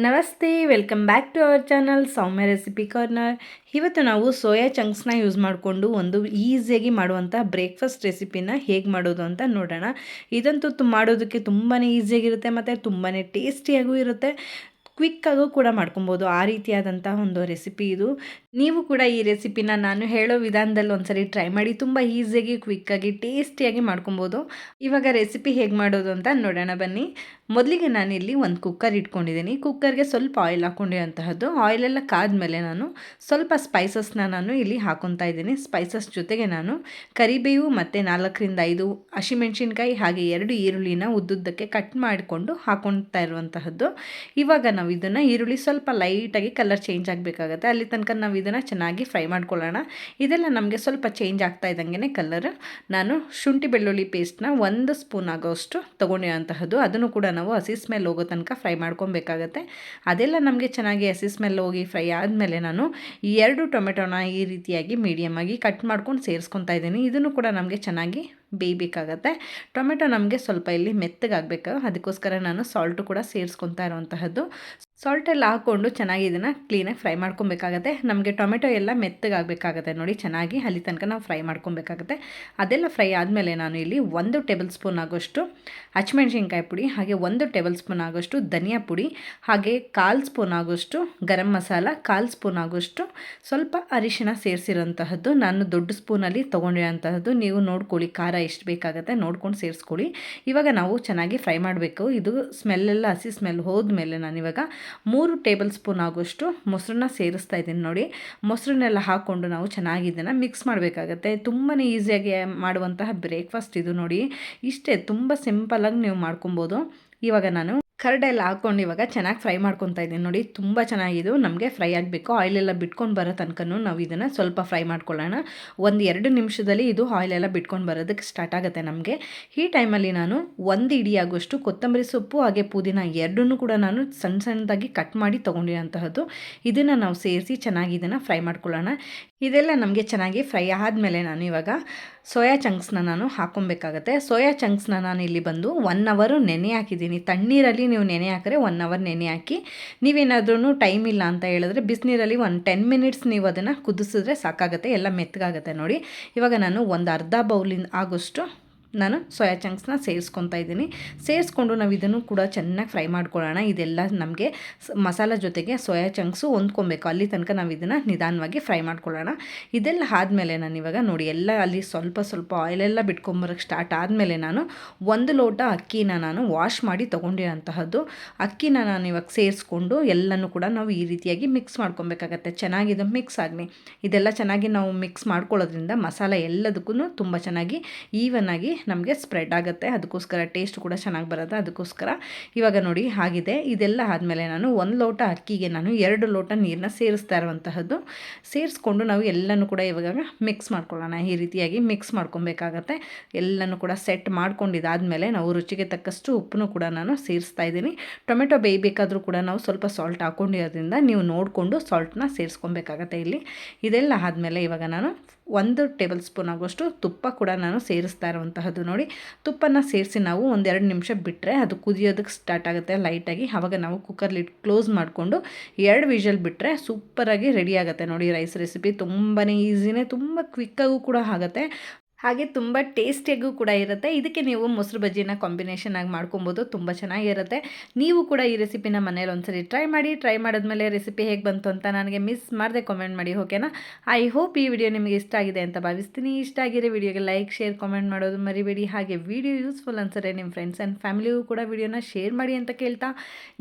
ನಮಸ್ತೆ, welcome back to our channel Soumya recipe corner. ಇವತ್ತು ನಾವು ಸೋಯಾ ಚಂಕ್ಸ್ನ ಯೂಸ್ ಮಾಡಿಕೊಂಡು ಒಂದು ಈಸಿಯಾಗಿ ಮಾಡುವಂಥ ಬ್ರೇಕ್ಫಾಸ್ಟ್ ರೆಸಿಪಿನ ಹೇಗೆ ಮಾಡೋದು ಅಂತ ನೋಡೋಣ. ಇದಂತೂ ಮಾಡೋದಕ್ಕೆ ತುಂಬಾ ಈಸಿಯಾಗಿರುತ್ತೆ ಮತ್ತು ತುಂಬಾ ಟೇಸ್ಟಿಯಾಗೂ ಇರುತ್ತೆ. ಕ್ವಿಕ್ಕಾಗೂ ಕೂಡ ಮಾಡ್ಕೊಬೋದು. ಆ ರೀತಿಯಾದಂಥ ಒಂದು ರೆಸಿಪಿ ಇದು. ನೀವು ಕೂಡ ಈ ರೆಸಿಪಿನ ನಾನು ಹೇಳೋ ವಿಧಾನದಲ್ಲಿ ಒಂದ್ಸರಿ ಟ್ರೈ ಮಾಡಿ. ತುಂಬ ಈಸಿಯಾಗಿ, ಕ್ವಿಕ್ಕಾಗಿ, ಟೇಸ್ಟಿಯಾಗಿ ಮಾಡ್ಕೊಬೋದು. ಇವಾಗ ರೆಸಿಪಿ ಹೇಗೆ ಮಾಡೋದು ಅಂತ ನೋಡೋಣ ಬನ್ನಿ. ಮೊದಲಿಗೆ ನಾನಿಲ್ಲಿ ಒಂದು ಕುಕ್ಕರ್ ಇಟ್ಕೊಂಡಿದ್ದೀನಿ. ಕುಕ್ಕರ್ಗೆ ಸ್ವಲ್ಪ ಆಯಿಲ್ ಹಾಕ್ಕೊಂಡಿರೋಂತಹದ್ದು. ಆಯಿಲೆಲ್ಲ ಕಾದ್ಮೇಲೆ ನಾನು ಸ್ವಲ್ಪ ಸ್ಪೈಸಸ್ನ ನಾನು ಇಲ್ಲಿ ಹಾಕ್ಕೊತಾ ಇದ್ದೀನಿ. ಸ್ಪೈಸಸ್ ಜೊತೆಗೆ ನಾನು ಕರಿಬೇವು ಮತ್ತು 4-5 ಹಸಿಮೆಣ್ಸಿನ್ಕಾಯಿ ಹಾಗೆ 2 ಈರುಳ್ಳಿನ ಉದ್ದುದ್ದಕ್ಕೆ ಕಟ್ ಮಾಡಿಕೊಂಡು ಹಾಕ್ಕೊತಾ ಇರುವಂತಹದ್ದು. ಇವಾಗ ನಾವು ಇದನ್ನು ಈರುಳ್ಳಿ ಸ್ವಲ್ಪ ಲೈಟಾಗಿ ಕಲರ್ ಚೇಂಜ್ ಆಗಬೇಕಾಗತ್ತೆ. ಅಲ್ಲಿ ತನಕ ನಾವು ಇದನ್ನು ಚೆನ್ನಾಗಿ ಫ್ರೈ ಮಾಡ್ಕೊಳ್ಳೋಣ. ಇದೆಲ್ಲ ನಮಗೆ ಸ್ವಲ್ಪ ಚೇಂಜ್ ಆಗ್ತಾ ಇದ್ದಂಗೆ ಕಲರ್, ನಾನು ಶುಂಠಿ ಬೆಳ್ಳುಳ್ಳಿ ಪೇಸ್ಟ್ನ 1 ಸ್ಪೂನ್ ಆಗೋಷ್ಟು ತೊಗೊಂಡಿರೋಂತಹದ್ದು. ಅದನ್ನು ಕೂಡ ನಾವು ಹಸಿ ಸ್ಮೆಲ್ ಹೋಗೋ ತನಕ ಫ್ರೈ ಮಾಡ್ಕೊಬೇಕಾಗತ್ತೆ. ಅದೆಲ್ಲ ನಮಗೆ ಚೆನ್ನಾಗಿ ಹಸಿ ಸ್ಮೆಲ್ ಹೋಗಿ ಫ್ರೈ ಆದಮೇಲೆ ನಾನು 2 ಟೊಮೆಟೊನ ಈ ರೀತಿಯಾಗಿ ಮೀಡಿಯಮ್ ಆಗಿ ಕಟ್ ಮಾಡ್ಕೊಂಡು ಸೇರಿಸ್ಕೊತಾ ಇದ್ದೀನಿ. ಇದನ್ನು ಕೂಡ ನಮಗೆ ಚೆನ್ನಾಗಿ ಬೇಯಬೇಕಾಗತ್ತೆ. ಟೊಮೆಟೊ ನಮಗೆ ಸ್ವಲ್ಪ ಇಲ್ಲಿ ಮೆತ್ತಗಾಗಬೇಕು, ಅದಕ್ಕೋಸ್ಕರ ನಾನು ಸಾಲ್ಟು ಕೂಡ ಸೇರಿಸ್ಕೊತಾ ಇರೋವಂತಹದ್ದು. ಸಾಲ್ಟೆಲ್ಲ ಹಾಕ್ಕೊಂಡು ಚೆನ್ನಾಗಿ ಇದನ್ನು ಕ್ಲೀನಾಗಿ ಫ್ರೈ ಮಾಡ್ಕೊಬೇಕಾಗತ್ತೆ. ನಮಗೆ ಟೊಮೆಟೊ ಎಲ್ಲ ಮೆತ್ತಗಾಗಬೇಕಾಗತ್ತೆ ನೋಡಿ, ಚೆನ್ನಾಗಿ ಅಲ್ಲಿ ತನಕ ನಾವು ಫ್ರೈ ಮಾಡ್ಕೊಬೇಕಾಗತ್ತೆ. ಅದೆಲ್ಲ ಫ್ರೈ ಆದಮೇಲೆ ನಾನು ಇಲ್ಲಿ 1 ಟೇಬಲ್ ಸ್ಪೂನ್ ಆಗೋಷ್ಟು ಹಸಿಮೆಣ್ಸಿನ್ಕಾಯಿ ಪುಡಿ, ಹಾಗೆ 1 ಟೇಬಲ್ ಸ್ಪೂನ್ ಆಗೋಷ್ಟು ಧನಿಯಾ ಪುಡಿ, ಹಾಗೆ 1/4 ಸ್ಪೂನ್ ಆಗೋಷ್ಟು ಗರಂ ಮಸಾಲ, 1/4 ಸ್ಪೂನ್ ಆಗೋಷ್ಟು ಸ್ವಲ್ಪ ಅರಿಶಿಣ ಸೇರಿಸಿರೋಂತಹದ್ದು. ನಾನು ದೊಡ್ಡ ಸ್ಪೂನಲ್ಲಿ ತೊಗೊಂಡಿರೋಂತಹದ್ದು. ನೀವು ನೋಡ್ಕೊಳ್ಳಿ, ಖಾರ ಎಷ್ಟು ಬೇಕಾಗುತ್ತೆ ನೋಡ್ಕೊಂಡು ಸೇರಿಸ್ಕೊಳ್ಳಿ. ಇವಾಗ ನಾವು ಚೆನ್ನಾಗಿ ಫ್ರೈ ಮಾಡಬೇಕು. ಇದು ಸ್ಮೆಲ್ಲೆಲ್ಲ ಹಸಿ ಸ್ಮೆಲ್ ಹೋದ್ಮೇಲೆ ನಾನಿವಾಗ 3 ಟೇಬಲ್ ಸ್ಪೂನ್ ಆಗೋಷ್ಟು ಮೊಸರನ್ನ ಸೇರಿಸ್ತಾ ಇದ್ದೀನಿ ನೋಡಿ. ಮೊಸರನ್ನೆಲ್ಲ ಹಾಕ್ಕೊಂಡು ನಾವು ಚೆನ್ನಾಗಿ ಇದನ್ನು ಮಿಕ್ಸ್ ಮಾಡಬೇಕಾಗತ್ತೆ. ತುಂಬಾ ಈಸಿಯಾಗಿ ಮಾಡುವಂತಹ ಬ್ರೇಕ್ಫಾಸ್ಟ್ ಇದು ನೋಡಿ. ಇಷ್ಟೇ, ತುಂಬ ಸಿಂಪಲಾಗಿ ನೀವು ಮಾಡ್ಕೊಬೋದು. ಇವಾಗ ನಾನು ಕರ್ಡೆಲ್ಲ ಹಾಕ್ಕೊಂಡು ಇವಾಗ ಚೆನ್ನಾಗಿ ಫ್ರೈ ಮಾಡ್ಕೊತಾ ಇದ್ದೀನಿ ನೋಡಿ. ತುಂಬ ಚೆನ್ನಾಗಿದು ನಮಗೆ ಫ್ರೈ ಆಗಬೇಕು. ಆಯಿಲೆಲ್ಲ ಬಿಟ್ಕೊಂಡು ಬರೋ ತನಕನೂ ನಾವು ಇದನ್ನು ಸ್ವಲ್ಪ ಫ್ರೈ ಮಾಡ್ಕೊಳ್ಳೋಣ. 1-2 ನಿಮಿಷದಲ್ಲಿ ಇದು ಆಯಿಲೆಲ್ಲ ಬಿಟ್ಕೊಂಡು ಬರೋದಕ್ಕೆ ಸ್ಟಾರ್ಟ್ ಆಗುತ್ತೆ ನಮಗೆ. ಈ ಟೈಮಲ್ಲಿ ನಾನು 1 ಇಡಿ ಆಗೋಷ್ಟು ಕೊತ್ತಂಬರಿ ಸೊಪ್ಪು ಹಾಗೆ ಪುದೀನ ಎರಡನ್ನೂ ಕೂಡ ನಾನು ಸಣ್ಣ ಸಣ್ಣದಾಗಿ ಕಟ್ ಮಾಡಿ ತೊಗೊಂಡಿರೋಂತಹದ್ದು. ಇದನ್ನು ನಾವು ಸೇರಿಸಿ ಚೆನ್ನಾಗಿ ಇದನ್ನು ಫ್ರೈ ಮಾಡ್ಕೊಳ್ಳೋಣ. ಇದೆಲ್ಲ ನಮಗೆ ಚೆನ್ನಾಗಿ ಫ್ರೈ ಆದಮೇಲೆ ನಾನು ಇವಾಗ ಸೋಯಾ ಚಂಕ್ಸ್ನ ನಾನು ಹಾಕ್ಕೊಬೇಕಾಗತ್ತೆ. ಸೋಯಾ ಚಂಕ್ಸ್ನ ನಾನು ಇಲ್ಲಿ ಬಂದು 1 ಅವರ್ ನೆನೆ ಹಾಕಿದ್ದೀನಿ. ತಣ್ಣೀರಲ್ಲಿ ನೀವು ನೆನೆ ಹಾಕಿದ್ರೆ 1 ಅವರ್ ನೆನೆ ಹಾಕಿ. ನೀವೇನಾದ್ರೂ ಟೈಮ್ ಇಲ್ಲ ಅಂತ ಹೇಳಿದ್ರೆ ಬಿಸಿನೀರಲ್ಲಿ 10 ಮಿನಿಟ್ಸ್ ನೀವು ಅದನ್ನು ಕುದಿಸಿದ್ರೆ ಸಾಕಾಗುತ್ತೆ, ಎಲ್ಲ ಮೆತ್ತಗಾಗುತ್ತೆ ನೋಡಿ. ಇವಾಗ ನಾನು ಒಂದು ಅರ್ಧ ಬೌಲಿನ ಆಗೋಷ್ಟು ನಾನು ಸೋಯಾ ಚಂಕ್ಸ್ನ ಸೇರಿಸ್ಕೊತಾ ಇದ್ದೀನಿ. ಸೇರಿಸ್ಕೊಂಡು ನಾವು ಇದನ್ನು ಕೂಡ ಚೆನ್ನಾಗಿ ಫ್ರೈ ಮಾಡ್ಕೊಳ್ಳೋಣ. ಇದೆಲ್ಲ ನಮಗೆ ಮಸಾಲ ಜೊತೆಗೆ ಸೋಯಾ ಚಂಕ್ಸು ಹೊಂದ್ಕೊಬೇಕು, ಅಲ್ಲಿ ತನಕ ನಾವು ಇದನ್ನು ನಿಧಾನವಾಗಿ ಫ್ರೈ ಮಾಡ್ಕೊಳ್ಳೋಣ. ಇದೆಲ್ಲ ಆದಮೇಲೆ ನಾನು ಇವಾಗ ನೋಡಿ ಎಲ್ಲ ಅಲ್ಲಿ ಸ್ವಲ್ಪ ಸ್ವಲ್ಪ ಆಯಿಲೆಲ್ಲ ಬಿಟ್ಕೊಂಬರೋಕ್ಕೆ ಸ್ಟಾರ್ಟ್ ಆದಮೇಲೆ ನಾನು 1 ಲೋಟ ಅಕ್ಕಿನ ನಾನು ವಾಶ್ ಮಾಡಿ ತೊಗೊಂಡಿರೋಂತಹದ್ದು. ಅಕ್ಕಿನ ನಾನು ಇವಾಗ ಸೇರಿಸ್ಕೊಂಡು ಎಲ್ಲನೂ ಕೂಡ ನಾವು ಈ ರೀತಿಯಾಗಿ ಮಿಕ್ಸ್ ಮಾಡ್ಕೊಬೇಕಾಗತ್ತೆ. ಚೆನ್ನಾಗಿದೆ ಮಿಕ್ಸ್ ಆಗಲಿ. ಇದೆಲ್ಲ ಚೆನ್ನಾಗಿ ನಾವು ಮಿಕ್ಸ್ ಮಾಡ್ಕೊಳ್ಳೋದ್ರಿಂದ ಮಸಾಲ ಎಲ್ಲದಕ್ಕೂ ತುಂಬ ಚೆನ್ನಾಗಿ ಈವನ್ ಆಗಿ ನಮಗೆ ಸ್ಪ್ರೆಡ್ ಆಗುತ್ತೆ. ಅದಕ್ಕೋಸ್ಕರ ಟೇಸ್ಟ್ ಕೂಡ ಚೆನ್ನಾಗಿ ಬರುತ್ತೆ. ಅದಕ್ಕೋಸ್ಕರ ಇವಾಗ ನೋಡಿ ಆಗಿದೆ. ಇದೆಲ್ಲ ಆದಮೇಲೆ ನಾನು 1 ಲೋಟ ಅಕ್ಕಿಗೆ ನಾನು 2 ಲೋಟ ನೀರನ್ನ ಸೇರಿಸ್ತಾ ಇರುವಂತಹದ್ದು. ಸೇರಿಸ್ಕೊಂಡು ನಾವು ಎಲ್ಲನೂ ಕೂಡ ಇವಾಗ ಮಿಕ್ಸ್ ಮಾಡ್ಕೊಳ್ಳೋಣ. ಈ ರೀತಿಯಾಗಿ ಮಿಕ್ಸ್ ಮಾಡ್ಕೊಬೇಕಾಗತ್ತೆ. ಎಲ್ಲನೂ ಕೂಡ ಸೆಟ್ ಮಾಡ್ಕೊಂಡಿದ್ದಾದಮೇಲೆ ನಾವು ರುಚಿಗೆ ತಕ್ಕಷ್ಟು ಉಪ್ಪನ್ನು ಕೂಡ ನಾನು ಸೇರಿಸ್ತಾ ಇದ್ದೀನಿ. ಟೊಮೆಟೊ ಬೇಯಬೇಕಾದ್ರೂ ಕೂಡ ನಾವು ಸ್ವಲ್ಪ ಸಾಲ್ಟ್ ಹಾಕ್ಕೊಂಡಿರೋದ್ರಿಂದ ನೀವು ನೋಡಿಕೊಂಡು ಸಾಲ್ಟನ್ನ ಸೇರಿಸ್ಕೊಬೇಕಾಗತ್ತೆ ಇಲ್ಲಿ. ಇದೆಲ್ಲ ಆದಮೇಲೆ ಇವಾಗ ನಾನು 1 ಟೇಬಲ್ ಸ್ಪೂನ್ ಆಗೋಷ್ಟು ತುಪ್ಪ ಕೂಡ ನಾನು ಸೇರಿಸ್ತಾ ಇರುವಂತಹದ್ದು ನೋಡಿ. ತುಪ್ಪನ ಸೇರಿಸಿ ನಾವು 1-2 ನಿಮಿಷ ಬಿಟ್ಟರೆ ಅದು ಕುದಿಯೋದಕ್ಕೆ ಸ್ಟಾರ್ಟ್ ಆಗುತ್ತೆ ಲೈಟಾಗಿ. ಆವಾಗ ನಾವು ಕುಕ್ಕರ್ ಲಿಡ್ ಕ್ಲೋಸ್ ಮಾಡಿಕೊಂಡು 2 ವಿಷಲ್ ಬಿಟ್ಟರೆ ಸೂಪರಾಗಿ ರೆಡಿ ಆಗುತ್ತೆ ನೋಡಿ. ರೈಸ್ ರೆಸಿಪಿ ತುಂಬಾ ಈಸಿನೇ, ತುಂಬ ಕ್ವಿಕ್ಕಾಗೂ ಕೂಡ ಆಗುತ್ತೆ, ಹಾಗೆ ತುಂಬ ಟೇಸ್ಟಿಯಾಗೂ ಕೂಡ ಇರುತ್ತೆ. ಇದಕ್ಕೆ ನೀವು ಮೊಸರು ಬಜ್ಜಿನ ಕಾಂಬಿನೇಷನ್ ಆಗಿ ಮಾಡ್ಕೊಬೋದು, ತುಂಬ ಚೆನ್ನಾಗಿರುತ್ತೆ. ನೀವು ಕೂಡ ಈ ರೆಸಿಪಿನ ಮನೇಲಿ ಒಂದ್ಸರಿ ಟ್ರೈ ಮಾಡಿ. ಟ್ರೈ ಮಾಡಿದ್ಮೇಲೆ ರೆಸಿಪಿ ಹೇಗೆ ಬಂತು ಅಂತ ನನಗೆ ಮಿಸ್ ಮಾಡದೆ ಕಾಮೆಂಟ್ ಮಾಡಿ, ಓಕೆನಾ? ಐ ಹೋಪ್ ಈ ವಿಡಿಯೋ ನಿಮಗೆ ಇಷ್ಟ ಆಗಿದೆ ಅಂತ ಭಾವಿಸ್ತೀನಿ. ಇಷ್ಟ ಆಗಿರೋ ವಿಡಿಯೋಗೆ ಲೈಕ್, ಶೇರ್, ಕಾಮೆಂಟ್ ಮಾಡೋದು ಮರಿಬೇಡಿ. ಹಾಗೆ ವಿಡಿಯೋ ಯೂಸ್ಫುಲ್ ಅನ್ಸರೆ ನಿಮ್ಮ ಫ್ರೆಂಡ್ಸ್ ಆ್ಯಂಡ್ ಫ್ಯಾಮಿಲಿಗೂ ಕೂಡ ವಿಡಿಯೋನ ಶೇರ್ ಮಾಡಿ ಅಂತ ಕೇಳ್ತಾ,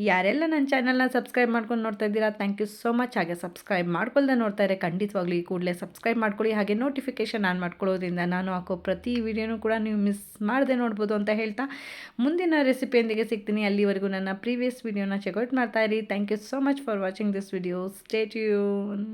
ಯಾರೆಲ್ಲ ನನ್ನ ಚಾನಲ್ನ ಸಬ್ಸ್ಕ್ರೈಬ್ ಮಾಡ್ಕೊಂಡು ನೋಡ್ತಾ ಇದ್ದೀರಾ, ಥ್ಯಾಂಕ್ ಯು ಸೋ ಮಚ್. ಹಾಗೆ ಸಬ್ಸ್ಕ್ರೈಬ್ ಮಾಡ್ಕೊಳ್ದೆ ನೋಡ್ತಾ ಇದ್ದಾರೆ ಖಂಡಿತವಾಗ್ಲೂ ಈ ಕೂಡಲೇ ಸಬ್ಸ್ಕ್ರೈಬ್ ಮಾಡ್ಕೊಳ್ಳಿ. ಹಾಗೆ ನೋಟಿಫಿಕೇಷನ್ ಆನ್ ಮಾಡ್ಕೊಳ್ಳೋದ್ರಿಂದ ನಾನು ಹಾಕೋ ಪ್ರತಿ ವಿಡಿಯೋನೂ ಕೂಡ ನೀವು ಮಿಸ್ ಮಾಡದೆ ನೋಡ್ಬೋದು ಅಂತ ಹೇಳ್ತಾ ಮುಂದಿನ ರೆಸಿಪಿಯೊಂದಿಗೆ ಸಿಗ್ತೀನಿ. ಅಲ್ಲಿವರೆಗೂ ನನ್ನ ಪ್ರೀವಿಯಸ್ ವಿಡಿಯೋನ ಚೆಕ್ಔಟ್ ಮಾಡ್ತಾ ಇರಿ. Thank you so much for watching this video. Stay tune.